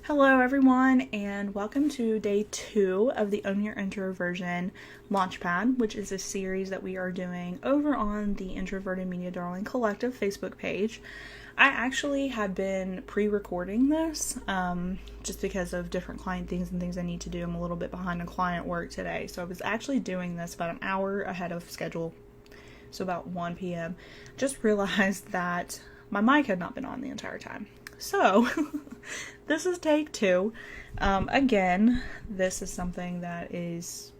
Hello everyone, and welcome to day 2 of the Your Introversion Launchpad, which is a series that we are doing over on the Introverted Media Darling Collective Facebook page. I actually had been pre-recording this, just because of different client things and things I need to do. I'm a little bit behind on client work today, so I was actually doing this about an hour ahead of schedule, so about 1 p.m. Just realized that my mic had not been on the entire time. So, this is take 2. Again, this is something that is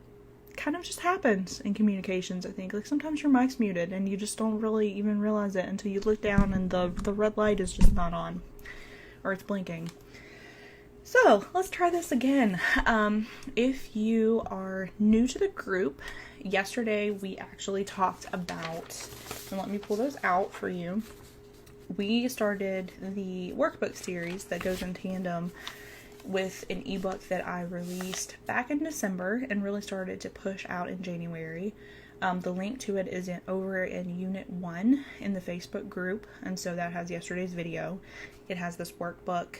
kind of just happens in communications, I think. Like, sometimes your mic's muted and you just don't really even realize it until you look down and the red light is just not on. Or it's blinking. So, let's try this again. If you are new to the group, yesterday we actually talked about, and let me pull those out for you. We started the workbook series that goes in tandem with an ebook that I released back in December and really started to push out in January. The link to it is over in Unit 1 in the Facebook group, and so that has yesterday's video. It has this workbook,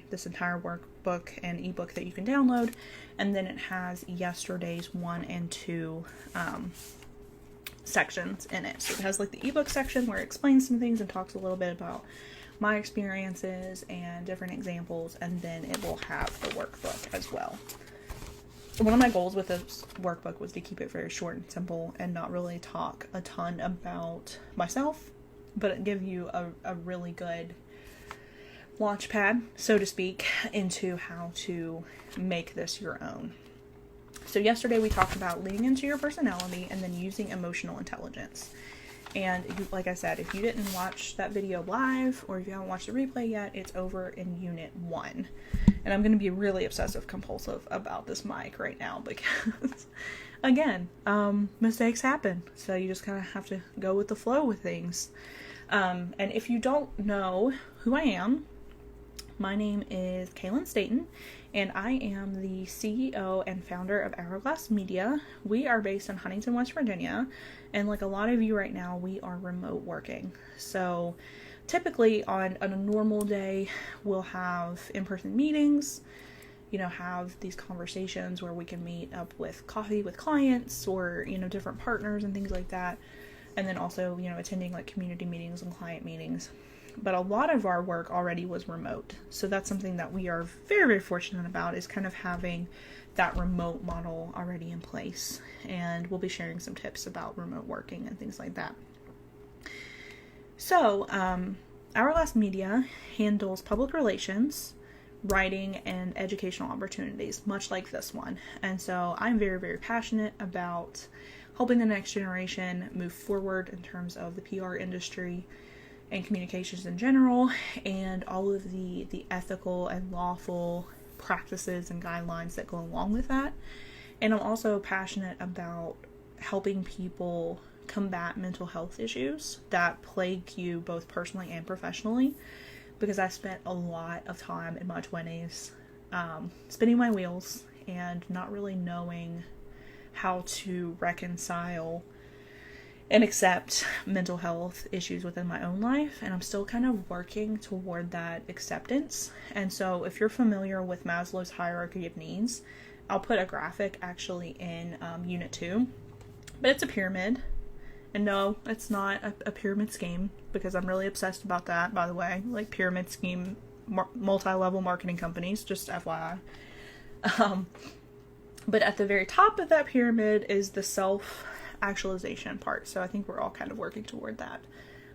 this entire workbook and ebook that you can download, and then it has yesterday's 1 and 2 sections in it. So it has like the ebook section where it explains some things and talks a little bit about my experiences and different examples, and then it will have the workbook as well. One of my goals with this workbook was to keep it very short and simple and not really talk a ton about myself, but give you a really good launch pad, so to speak, into how to make this your own. So yesterday we talked about leaning into your personality and then using emotional intelligence. And like I said, if you didn't watch that video live or if you haven't watched the replay yet, it's over in Unit 1. And I'm going to be really obsessive compulsive about this mic right now because, again, mistakes happen. So you just kind of have to go with the flow with things. And if you don't know who I am, my name is Kaylin Staten, and I am the CEO and founder of Hourglass Media. We are based in Huntington, West Virginia, and like a lot of you right now, we are remote working. So typically on a normal day, we'll have in-person meetings, have these conversations where we can meet up with coffee with clients or, different partners and things like that. And then also, attending like community meetings and client meetings. But a lot of our work already was remote. So that's something that we are very, very fortunate about, is kind of having that remote model already in place. And we'll be sharing some tips about remote working and things like that. So, Hourglass Media handles public relations, writing, and educational opportunities, much like this one. And so I'm very, very passionate about helping the next generation move forward in terms of the PR industry and communications in general, and all of the ethical and lawful practices and guidelines that go along with that. And I'm also passionate about helping people combat mental health issues that plague you both personally and professionally, because I spent a lot of time in my 20s spinning my wheels and not really knowing how to reconcile and accept mental health issues within my own life, and I'm still kind of working toward that acceptance. And so if you're familiar with Maslow's hierarchy of needs, I'll put a graphic actually in Unit 2, but it's a pyramid. And no, it's not a pyramid scheme, because I'm really obsessed about that, by the way, like pyramid scheme, multi-level marketing companies, just FYI. But at the very top of that pyramid is the self-actualization part. So I think we're all kind of working toward that.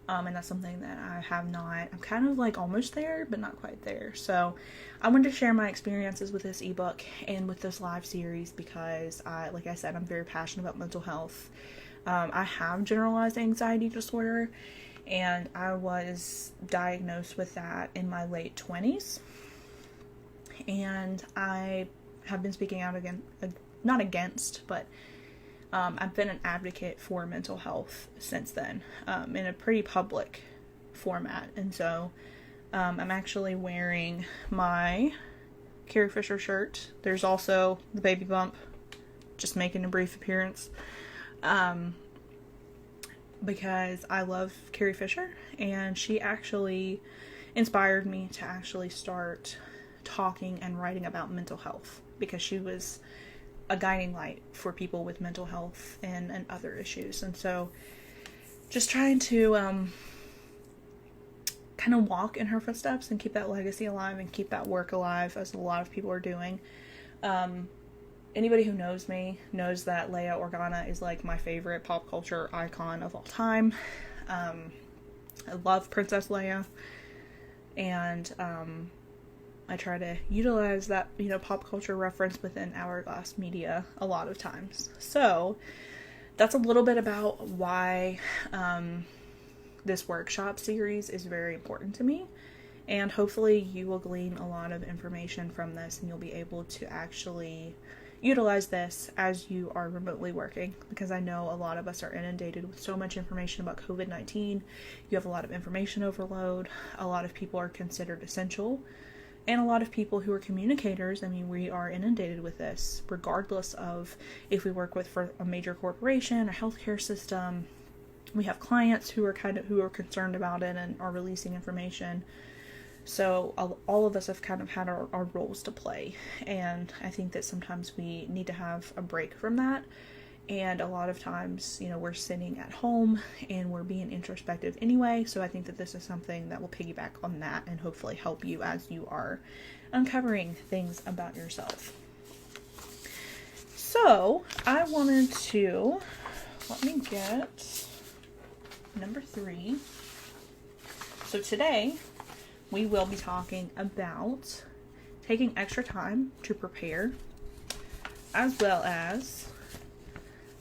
And that's something that I have not, I'm kind of like almost there, but not quite there. So I wanted to share my experiences with this ebook and with this live series because like I said, I'm very passionate about mental health. I have generalized anxiety disorder, and I was diagnosed with that in my late 20s. And I have been speaking out again, not against, but I've been an advocate for mental health since then, in a pretty public format. And so I'm actually wearing my Carrie Fisher shirt. There's also the baby bump, just making a brief appearance, because I love Carrie Fisher, and she actually inspired me to actually start talking and writing about mental health, because she was a guiding light for people with mental health and other issues. And so just trying to kind of walk in her footsteps and keep that legacy alive and keep that work alive, as a lot of people are doing. Anybody who knows me knows that Leia Organa is like my favorite pop culture icon of all time. I love Princess Leia, and I try to utilize that, pop culture reference within Hourglass Media a lot of times. So that's a little bit about why this workshop series is very important to me, and hopefully you will glean a lot of information from this, and you'll be able to actually utilize this as you are remotely working, because I know a lot of us are inundated with so much information about COVID-19. You have a lot of information overload. A lot of people are considered essential, and a lot of people who are communicators, we are inundated with this, regardless of if we work for a major corporation, a healthcare system. We have clients who are concerned about it and are releasing information. So all of us have kind of had our roles to play, and I think that sometimes we need to have a break from that. And a lot of times, we're sitting at home and we're being introspective anyway. So I think that this is something that will piggyback on that and hopefully help you as you are uncovering things about yourself. So I wanted to, let me get number 3. So today we will be talking about taking extra time to prepare, as well as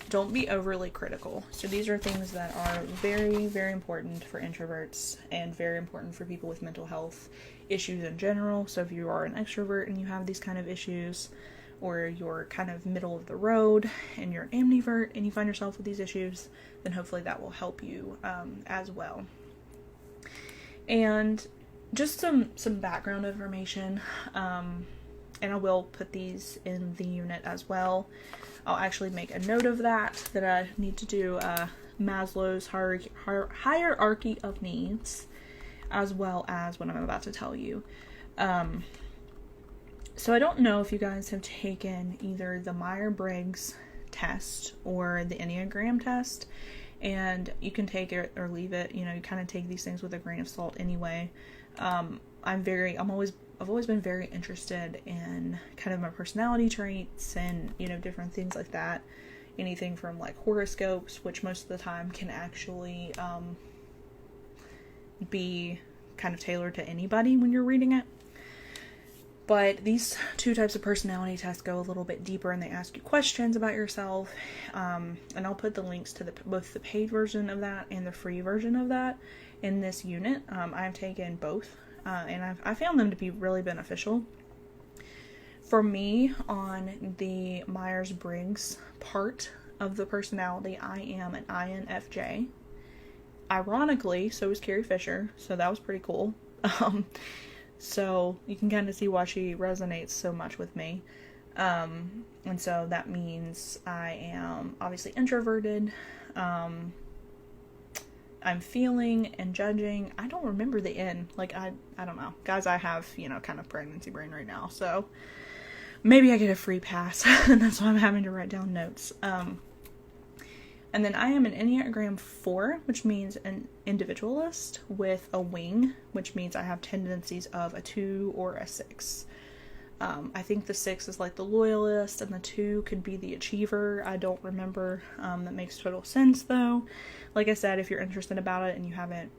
don't be overly critical. So these are things that are very, very important for introverts and very important for people with mental health issues in general. So if you are an extrovert and you have these kind of issues, or you're kind of middle of the road and you're an ambivert and you find yourself with these issues, then hopefully that will help you as well. And just some background information, and I will put these in the unit as well. I'll actually make a note of that I need to do Maslow's hierarchy of needs, as well as what I'm about to tell you. So I don't know if you guys have taken either the Myers-Briggs test or the Enneagram test, and you can take it or leave it. You kind of take these things with a grain of salt anyway. I've always been very interested in kind of my personality traits and, different things like that. Anything from like horoscopes, which most of the time can actually be kind of tailored to anybody when you're reading it. But these 2 types of personality tests go a little bit deeper, and they ask you questions about yourself. And I'll put the links to both the paid version of that and the free version of that in this unit. I've taken both, and I found them to be really beneficial. For me, on the Myers-Briggs part of the personality, I am an INFJ. Ironically, so is Carrie Fisher, so that was pretty cool. So you can kind of see why she resonates so much with me. And so that means I am obviously introverted. I'm feeling and judging. I don't remember the N. I don't know. Guys, I have, kind of pregnancy brain right now. So maybe I get a free pass. And that's why I'm having to write down notes. And then I am an Enneagram 4, which means an individualist with a wing, which means I have tendencies of a 2 or a 6. I think the 6 is like the loyalist, and the 2 could be the achiever. I don't remember. That makes total sense, though. Like I said, if you're interested about it and you haven't,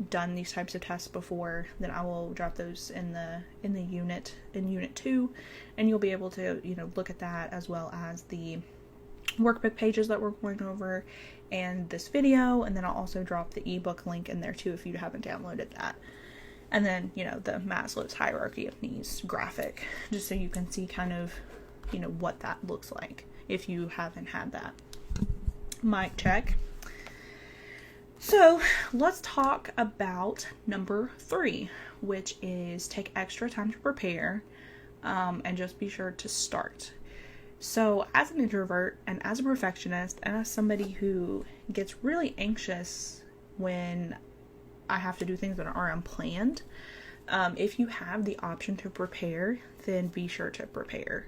done these types of tests before, then I will drop those in the unit, in Unit 2, and you'll be able to, look at that, as well as the workbook pages that we're going over and this video. And then I'll also drop the ebook link in there too if you haven't downloaded that. And then, the Maslow's hierarchy of needs graphic, just so you can see kind of, what that looks like if you haven't had that. Mic check. So let's talk about number 3, which is take extra time to prepare, and just be sure to start. So as an introvert and as a perfectionist and as somebody who gets really anxious when I have to do things that are unplanned, If you have the option to prepare, then be sure to prepare.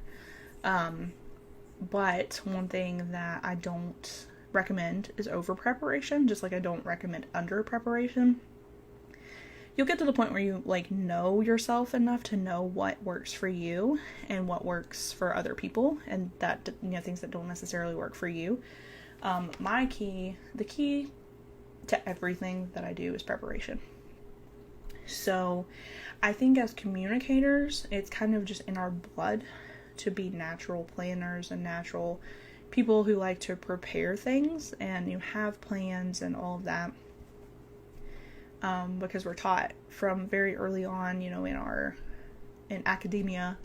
But one thing that I don't recommend is over preparation, just like I don't recommend under preparation. You'll get to the point where you know yourself enough to know what works for you and what works for other people, and that, things that don't necessarily work for you. The key to everything that I do is preparation. So I think as communicators, it's kind of just in our blood to be natural planners and natural people who like to prepare things and you have plans and all of that. Because we're taught from very early on, in academia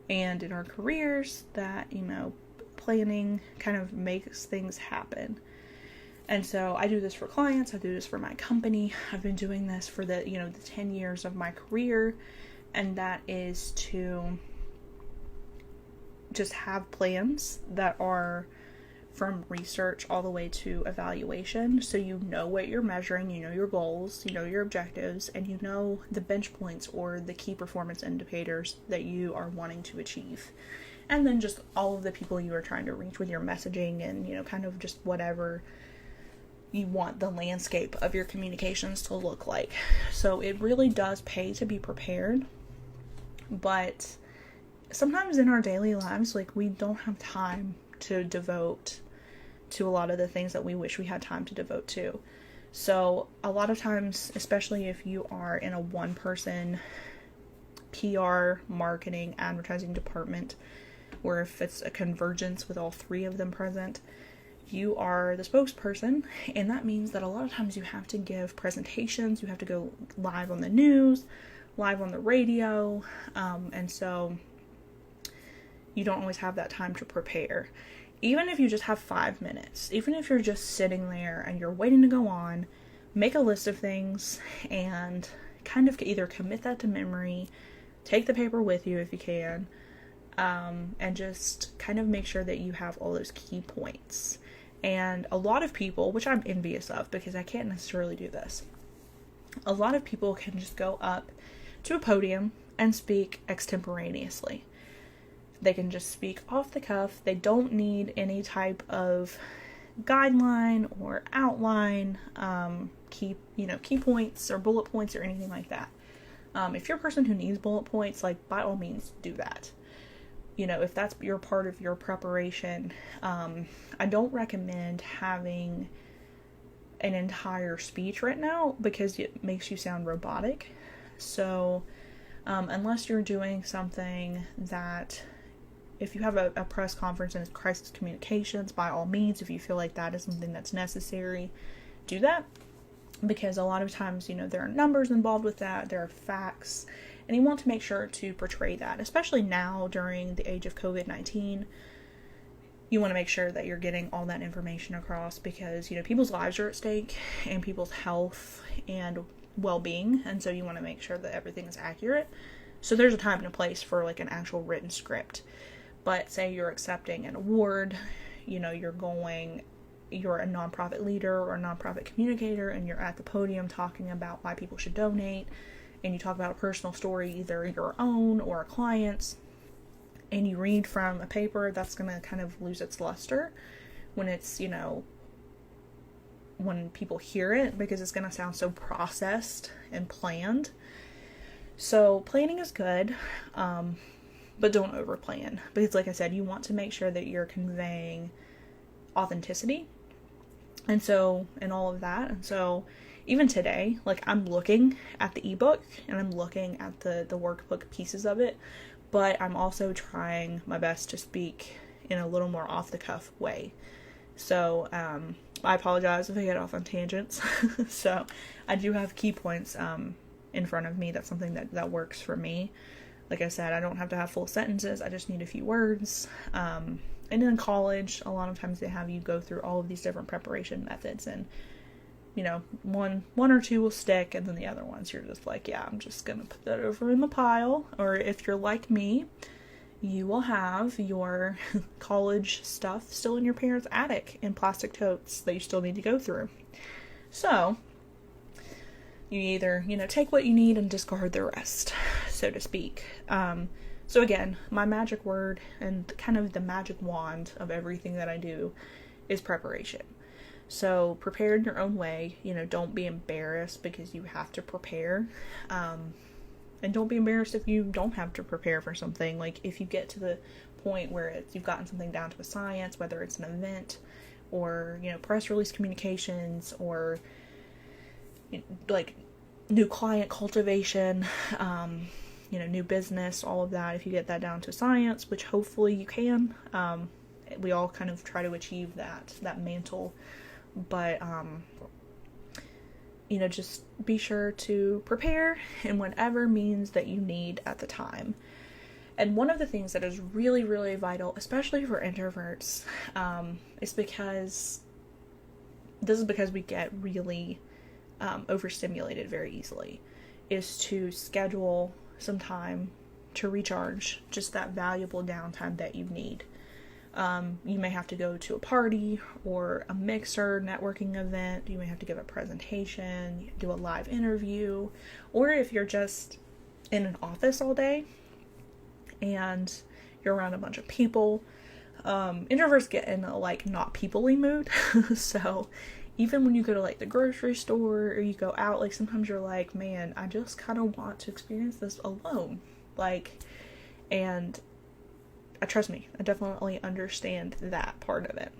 and in our careers that, planning kind of makes things happen. And so I do this for clients, I do this for my company. I've been doing this for the 10 years of my career, and that is to just have plans that are from research all the way to evaluation, so you know what you're measuring, you know your goals, you know your objectives, and you know the bench points or the key performance indicators that you are wanting to achieve. And then just all of the people you are trying to reach with your messaging and, kind of just whatever you want the landscape of your communications to look like. So it really does pay to be prepared, but sometimes in our daily lives, we don't have time to devote to a lot of the things that we wish we had time to devote to. So a lot of times, especially if you are in a one-person PR, marketing, advertising department, or if it's a convergence with all three of them present, you are the spokesperson, and that means that a lot of times you have to give presentations, you have to go live on the news, live on the radio, and so you don't always have that time to prepare. Even if you just have 5 minutes, even if you're just sitting there and you're waiting to go on, make a list of things and kind of either commit that to memory, take the paper with you if you can, and just kind of make sure that you have all those key points. And a lot of people, which I'm envious of because I can't necessarily do this, a lot of people can just go up to a podium and speak extemporaneously. They can just speak off the cuff. They don't need any type of guideline or outline, key points or bullet points or anything like that. If you're a person who needs bullet points, by all means do that. If that's your part of your preparation, I don't recommend having an entire speech written out because it makes you sound robotic. So, unless you're doing something that, if you have a press conference and it's crisis communications, by all means, if you feel like that is something that's necessary, do that. Because a lot of times, there are numbers involved with that, there are facts, and you want to make sure to portray that, especially now during the age of COVID-19. You want to make sure that you're getting all that information across because, people's lives are at stake and people's health and well-being, and so you want to make sure that everything is accurate. So there's a time and a place for an actual written script. But say you're accepting an award, you're a nonprofit leader or a nonprofit communicator, and you're at the podium talking about why people should donate, and you talk about a personal story, either your own or a client's, and you read from a paper, that's going to kind of lose its luster when it's, when people hear it, because it's going to sound so processed and planned. So planning is good, but don't overplan, because like I said, you want to make sure that you're conveying authenticity and all of that. And so even today, I'm looking at the ebook and I'm looking at the workbook pieces of it, but I'm also trying my best to speak in a little more off the cuff way. So I apologize if I get off on tangents. So I do have key points in front of me. That's something that works for me. Like I said, I don't have to have full sentences. I just need a few words. And in college, a lot of times they have you go through all of these different preparation methods, and one or two will stick, and then the other ones you're just yeah, I'm just gonna put that over in the pile. Or if you're like me, you will have your college stuff still in your parents' attic in plastic totes that you still need to go through. So You either, take what you need and discard the rest, so to speak. So again, my magic word and kind of the magic wand of everything that I do is preparation. So prepare in your own way. Don't be embarrassed because you have to prepare. And don't be embarrassed if you don't have to prepare for something. Like if you get to the point where you've gotten something down to a science, whether it's an event or, press release communications or like new client cultivation, new business, all of that. If you get that down to science, which hopefully you can, we all kind of try to achieve that mantle, but, just be sure to prepare in whatever means that you need at the time. And one of the things that is really, really vital, especially for introverts, is because we get really overstimulated very easily, is to schedule some time to recharge, just that valuable downtime that you need. You may have to go to a party or a mixer networking event. You may have to give a presentation, do a live interview, or if you're just in an office all day and you're around a bunch of people. Introverts get in a not people-y mood. So even when you go to the grocery store or you go out, sometimes you're like, man, I just kind of want to experience this alone. And trust me, I definitely understand that part of it.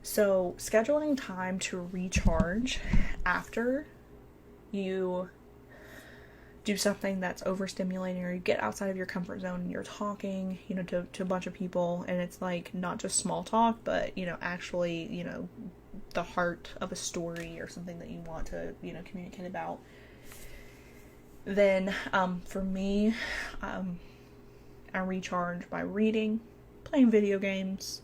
So scheduling time to recharge after you do something that's overstimulating, or you get outside of your comfort zone and you're talking, to a bunch of people, and it's not just small talk, but, actually, the heart of a story or something that you want to, communicate about. Then, for me, I recharge by reading, playing video games,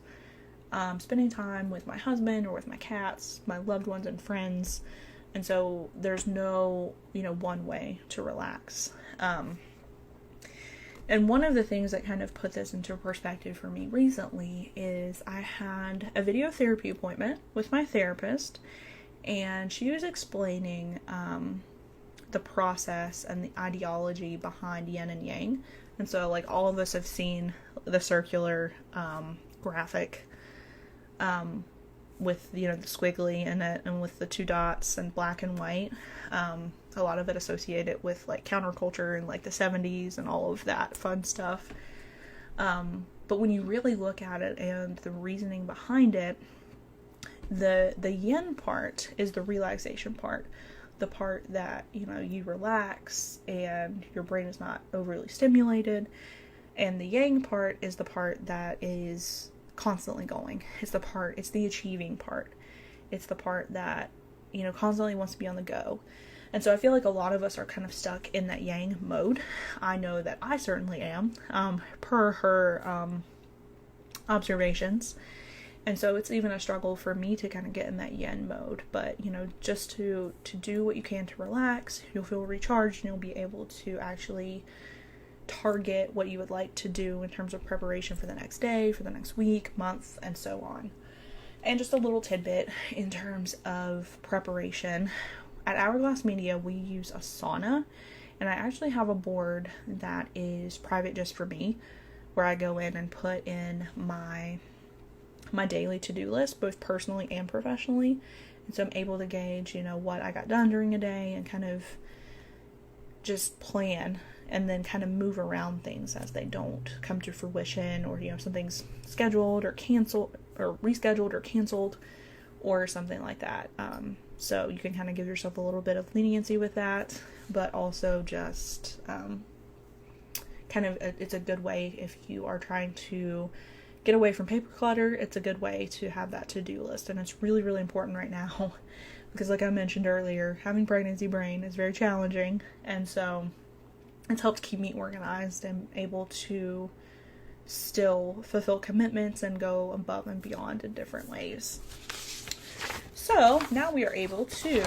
spending time with my husband or with my cats, my loved ones and friends. And so there's no, one way to relax. And one of the things that kind of put this into perspective for me recently is I had a video therapy appointment with my therapist, and she was explaining the process and the ideology behind yin and yang. And so all of us have seen the circular graphic with, the squiggly in it and with the two dots and black and white. A lot of it associated with counterculture and the 70s and all of that fun stuff. But when you really look at it and the reasoning behind it, the yin part is the relaxation part. The part that, you relax and your brain is not overly stimulated. And the yang part is the part that is constantly going. It's the achieving part. It's the part that, constantly wants to be on the go. And so I feel like a lot of us are kind of stuck in that yang mode. I know that I certainly am, per her observations. And so it's even a struggle for me to kind of get in that yin mode. But, just to do what you can to relax, you'll feel recharged and you'll be able to actually target what you would like to do in terms of preparation for the next day, for the next week, month, and so on. And just a little tidbit in terms of preparation. At Hourglass Media, we use a sauna, and I actually have a board that is private just for me, where I go in and put in my daily to-do list, both personally and professionally. And so I'm able to gauge, what I got done during a day and kind of just plan and then kind of move around things as they don't come to fruition, or, something's scheduled or canceled or rescheduled or canceled or something like that. So you can kind of give yourself a little bit of leniency with that, but also just it's a good way if you are trying to get away from paper clutter. It's a good way to have that to-do list, and it's really, really important right now because, like I mentioned earlier, having pregnancy brain is very challenging, and so it's helped keep me organized and able to still fulfill commitments and go above and beyond in different ways. So now we are able to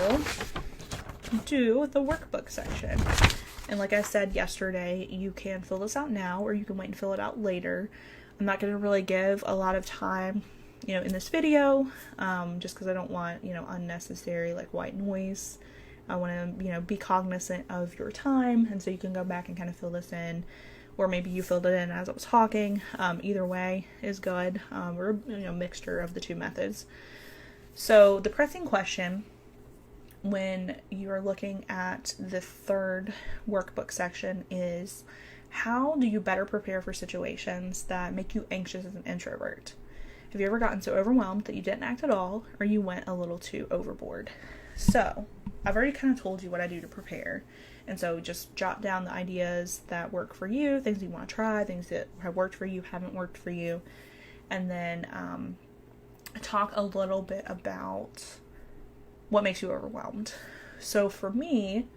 do the workbook section. And like I said yesterday, you can fill this out now or you can wait and fill it out later. I'm not going to really give a lot of time, in this video, just because I don't want, unnecessary white noise I want to, be cognizant of your time. And so you can go back and kind of fill this in, or maybe you filled it in as I was talking. Either way is good. Or, mixture of the two methods. So the pressing question when you're looking at the third workbook section is, how do you better prepare for situations that make you anxious as an introvert? Have you ever gotten so overwhelmed that you didn't act at all, or you went a little too overboard? So, I've already kind of told you what I do to prepare. And so just jot down the ideas that work for you, things you want to try, things that have worked for you, haven't worked for you. And then talk a little bit about what makes you overwhelmed. So for me,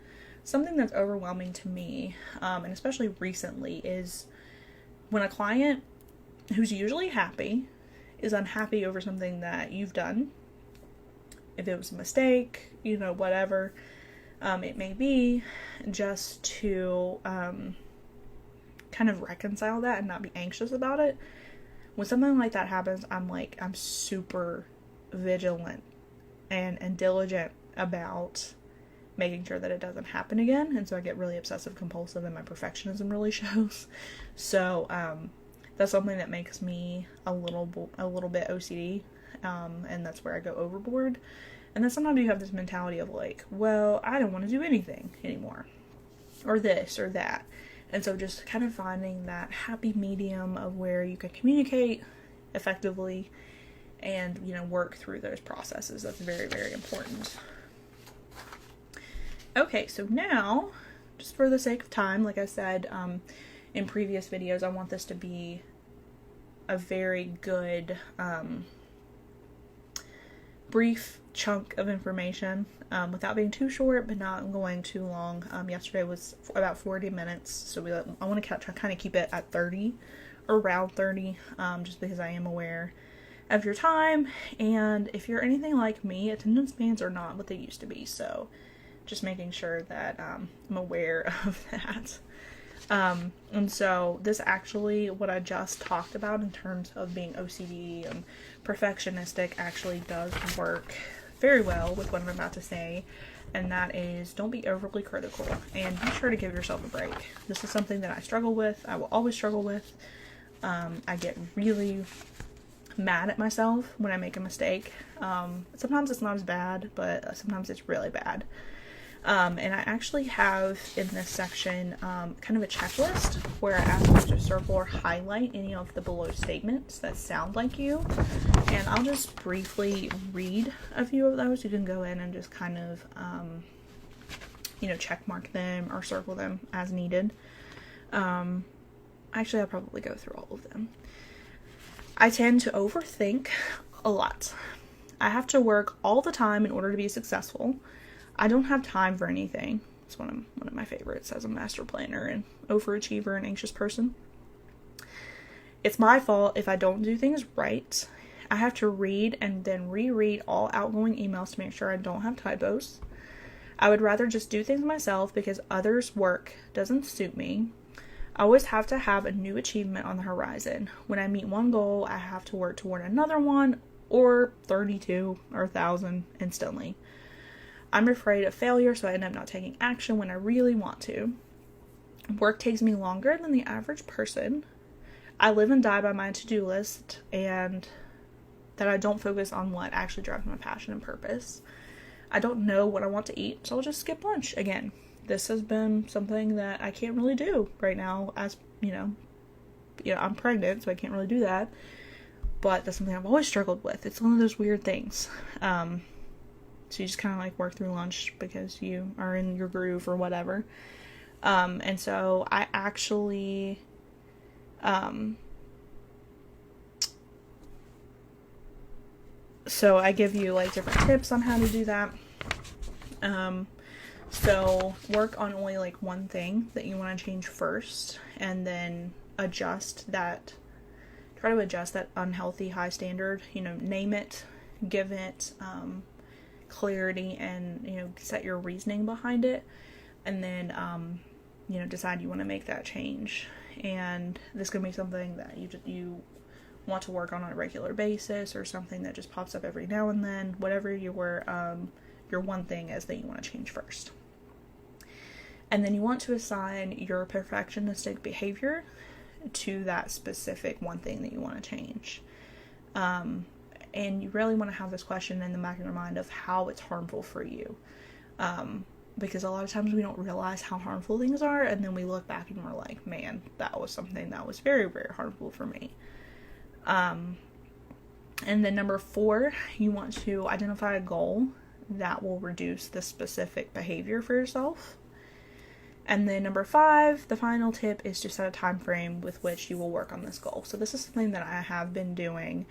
something that's overwhelming to me, and especially recently, is when a client who's usually happy is unhappy over something that you've done. If it was a mistake, whatever it may be, just to kind of reconcile that and not be anxious about it. When something like that happens, I'm super vigilant and diligent about making sure that it doesn't happen again. And so I get really obsessive compulsive and my perfectionism really shows. So that's something that makes me a little bit OCD. And that's where I go overboard. And then sometimes you have this mentality of like, well, I don't want to do anything anymore, or this or that. And so just kind of finding that happy medium of where you can communicate effectively and, work through those processes. That's very, very important. Okay, so now, just for the sake of time, like I said in previous videos, I want this to be a very good brief chunk of information without being too short, but not going too long. Yesterday was about 40 minutes, so I want to kind of keep it at 30, or around 30, just because I am aware of your time, and if you're anything like me, attendance spans are not what they used to be, so just making sure that I'm aware of that. And so this actually, what I just talked about in terms of being OCD and perfectionistic, actually does work very well with what I'm about to say, and that is, don't be overly critical and be sure to give yourself a break. This is something that I struggle with. I will always struggle with. I get really mad at myself when I make a mistake. Sometimes it's not as bad, but sometimes it's really bad. And I actually have in this section kind of a checklist where I ask you to circle or highlight any of the below statements that sound like you. And I'll just briefly read a few of those. You can go in and just kind of, check mark them or circle them as needed. Actually, I'll probably go through all of them. I tend to overthink a lot. I have to work all the time in order to be successful. I don't have time for anything. It's one of my favorites as a master planner and overachiever and anxious person. It's my fault if I don't do things right. I have to read and then reread all outgoing emails to make sure I don't have typos. I would rather just do things myself because others' work doesn't suit me. I always have to have a new achievement on the horizon. When I meet one goal, I have to work toward another one, or 32 or 1,000 instantly. I'm afraid of failure, so I end up not taking action when I really want to. Work takes me longer than the average person. I live and die by my to-do list, and that I don't focus on what actually drives my passion and purpose. I don't know what I want to eat, so I'll just skip lunch. Again, this has been something that I can't really do right now, as, I'm pregnant, so I can't really do that. But that's something I've always struggled with. It's one of those weird things. So you just kind of like work through lunch because you are in your groove or whatever. And so I actually, so I give you like different tips on how to do that. So work on only like one thing that you want to change first, and then try to adjust that unhealthy high standard, name it, give it, clarity, and set your reasoning behind it, and then decide you want to make that change. And this could be something that you want to work on a regular basis, or something that just pops up every now and then, whatever your your one thing is that you want to change first. And then you want to assign your perfectionistic behavior to that specific one thing that you want to change. And you really want to have this question in the back of your mind of how it's harmful for you. Because a lot of times we don't realize how harmful things are, and then we look back and we're like, man, that was something that was very, very harmful for me. And then number 4, you want to identify a goal that will reduce the specific behavior for yourself. And then number 5, the final tip is to set a time frame with which you will work on this goal. So this is something that I have been doing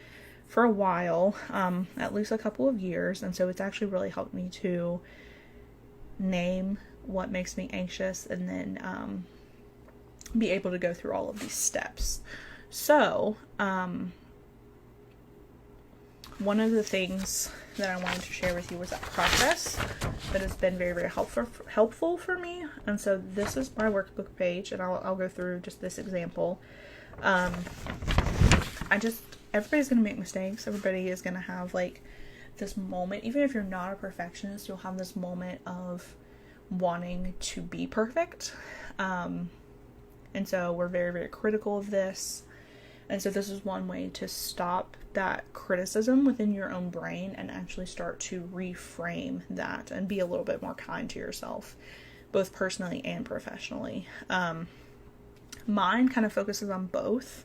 for a while, at least a couple of years, and so it's actually really helped me to name what makes me anxious and then be able to go through all of these steps. So, one of the things that I wanted to share with you was that process that has been very, very helpful for me. And so this is my workbook page, and I'll go through just this example. Everybody's going to make mistakes. Everybody is going to have like this moment. Even if you're not a perfectionist, you'll have this moment of wanting to be perfect. And so we're very, very critical of this. And so this is one way to stop that criticism within your own brain and actually start to reframe that and be a little bit more kind to yourself, both personally and professionally. Mine kind of focuses on both,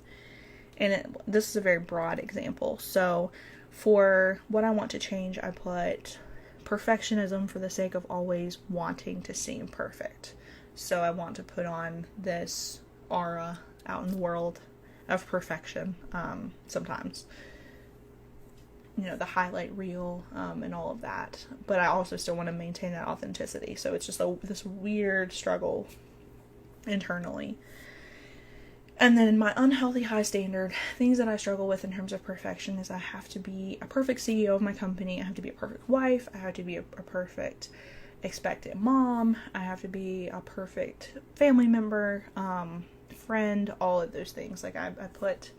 and this is a very broad example. So for what I want to change, I put perfectionism for the sake of always wanting to seem perfect. So I want to put on this aura out in the world of perfection, sometimes, the highlight reel, and all of that, but I also still want to maintain that authenticity. So it's just this weird struggle internally. And then my unhealthy high standard, things that I struggle with in terms of perfection, is I have to be a perfect CEO of my company, I have to be a perfect wife, I have to be a perfect expectant mom, I have to be a perfect family member, friend, all of those things. Like I put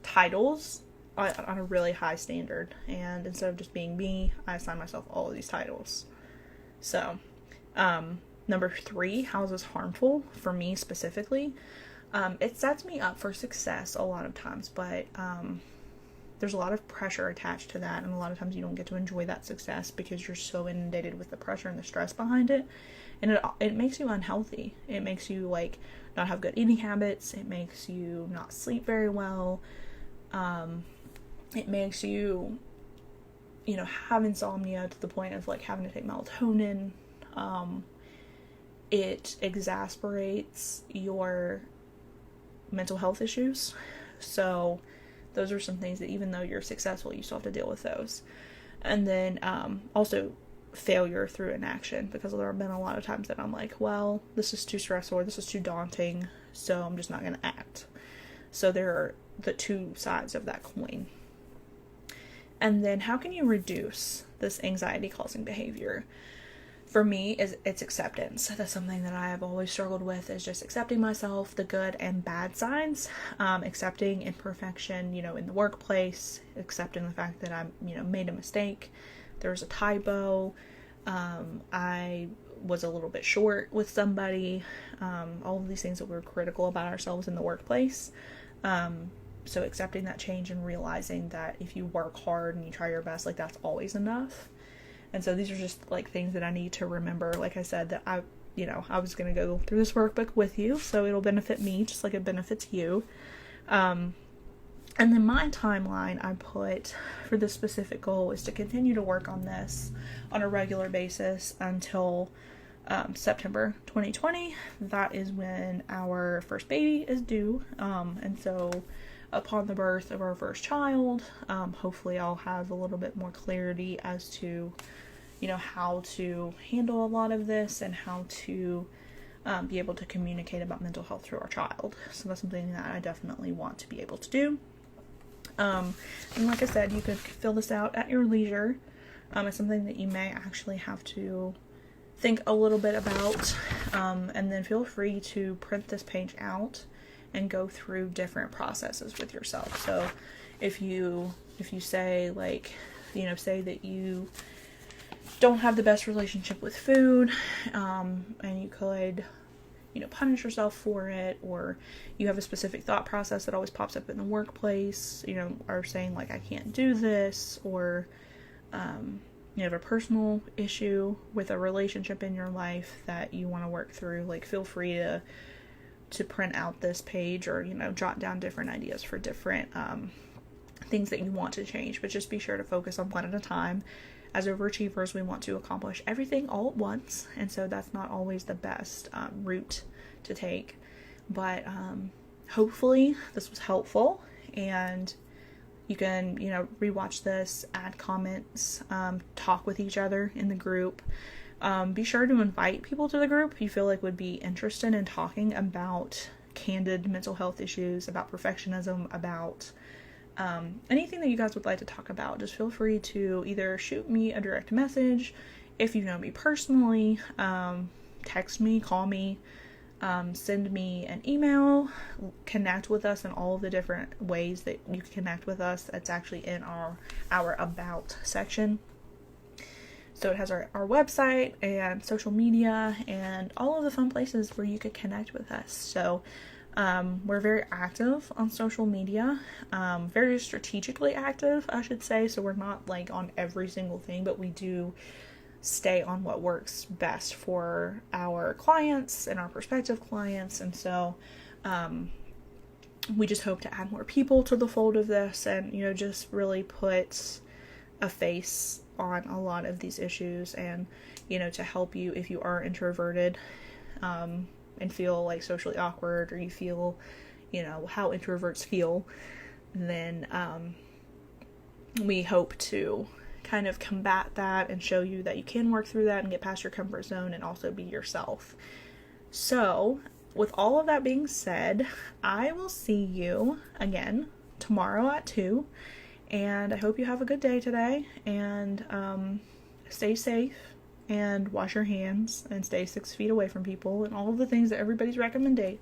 titles on a really high standard, and instead of just being me, I assign myself all of these titles. So number 3, how is this harmful for me specifically? It sets me up for success a lot of times, but there's a lot of pressure attached to that, and a lot of times you don't get to enjoy that success because you're so inundated with the pressure and the stress behind it, and it makes you unhealthy. It makes you like not have good eating habits. It makes you not sleep very well. It makes you, have insomnia to the point of like having to take melatonin. It exasperates your mental health issues. So those are some things that even though you're successful, you still have to deal with those. And then also failure through inaction, because there have been a lot of times that I'm like, well, this is too stressful, or this is too daunting, so I'm just not going to act. So there are the two sides of that coin. And then how can you reduce this anxiety causing behavior? For me, it's acceptance. That's something that I have always struggled with, is just accepting myself, the good and bad sides, accepting imperfection, in the workplace, accepting the fact that I, made a mistake, there's a typo, I was a little bit short with somebody, all of these things that we're critical about ourselves in the workplace. So accepting that change and realizing that if you work hard and you try your best, like that's always enough. And so these are just like things that I need to remember. Like I said, that I was going to go through this workbook with you, so it'll benefit me just like it benefits you. And then my timeline I put for this specific goal is to continue to work on this on a regular basis until September 2020. That is when our first baby is due. And so upon the birth of our first child, hopefully I'll have a little bit more clarity as to, how to handle a lot of this and how to be able to communicate about mental health through our child. So that's something that I definitely want to be able to do. And like I said, you could fill this out at your leisure. It's something that you may actually have to think a little bit about, and then feel free to print this page out and go through different processes with yourself. So if you say like, say that you don't have the best relationship with food, and you could, punish yourself for it, or you have a specific thought process that always pops up in the workplace, are saying like, I can't do this, or, you have a personal issue with a relationship in your life that you want to work through, like, feel free to print out this page, or, jot down different ideas for different, things that you want to change, but just be sure to focus on one at a time. As overachievers, we want to accomplish everything all at once, and so that's not always the best route to take. But hopefully this was helpful, and you can, rewatch this, add comments, talk with each other in the group. Be sure to invite people to the group you feel like would be interested in talking about candid mental health issues, about perfectionism, about anything that you guys would like to talk about. Just feel free to either shoot me a direct message if you know me personally, text me, call me, send me an email, connect with us in all of the different ways that you can connect with us. That's actually in our About section. So it has our website and social media and all of the fun places where you could connect with us. So we're very active on social media, very strategically active, I should say. So we're not like on every single thing, but we do stay on what works best for our clients and our prospective clients. And so we just hope to add more people to the fold of this, and just really put a face on a lot of these issues, and to help you if you are introverted and feel like socially awkward, or you feel how introverts feel, then we hope to kind of combat that and show you that you can work through that and get past your comfort zone and also be yourself. So with all of that being said, I will see you again tomorrow at 2, and I hope you have a good day today, and stay safe, and wash your hands, and stay 6 feet away from people, and all of the things that everybody's recommending.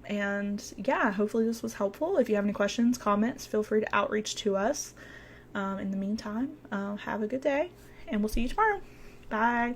And yeah, hopefully this was helpful. If you have any questions, comments, feel free to outreach to us. In the meantime, have a good day, and we'll see you tomorrow. Bye.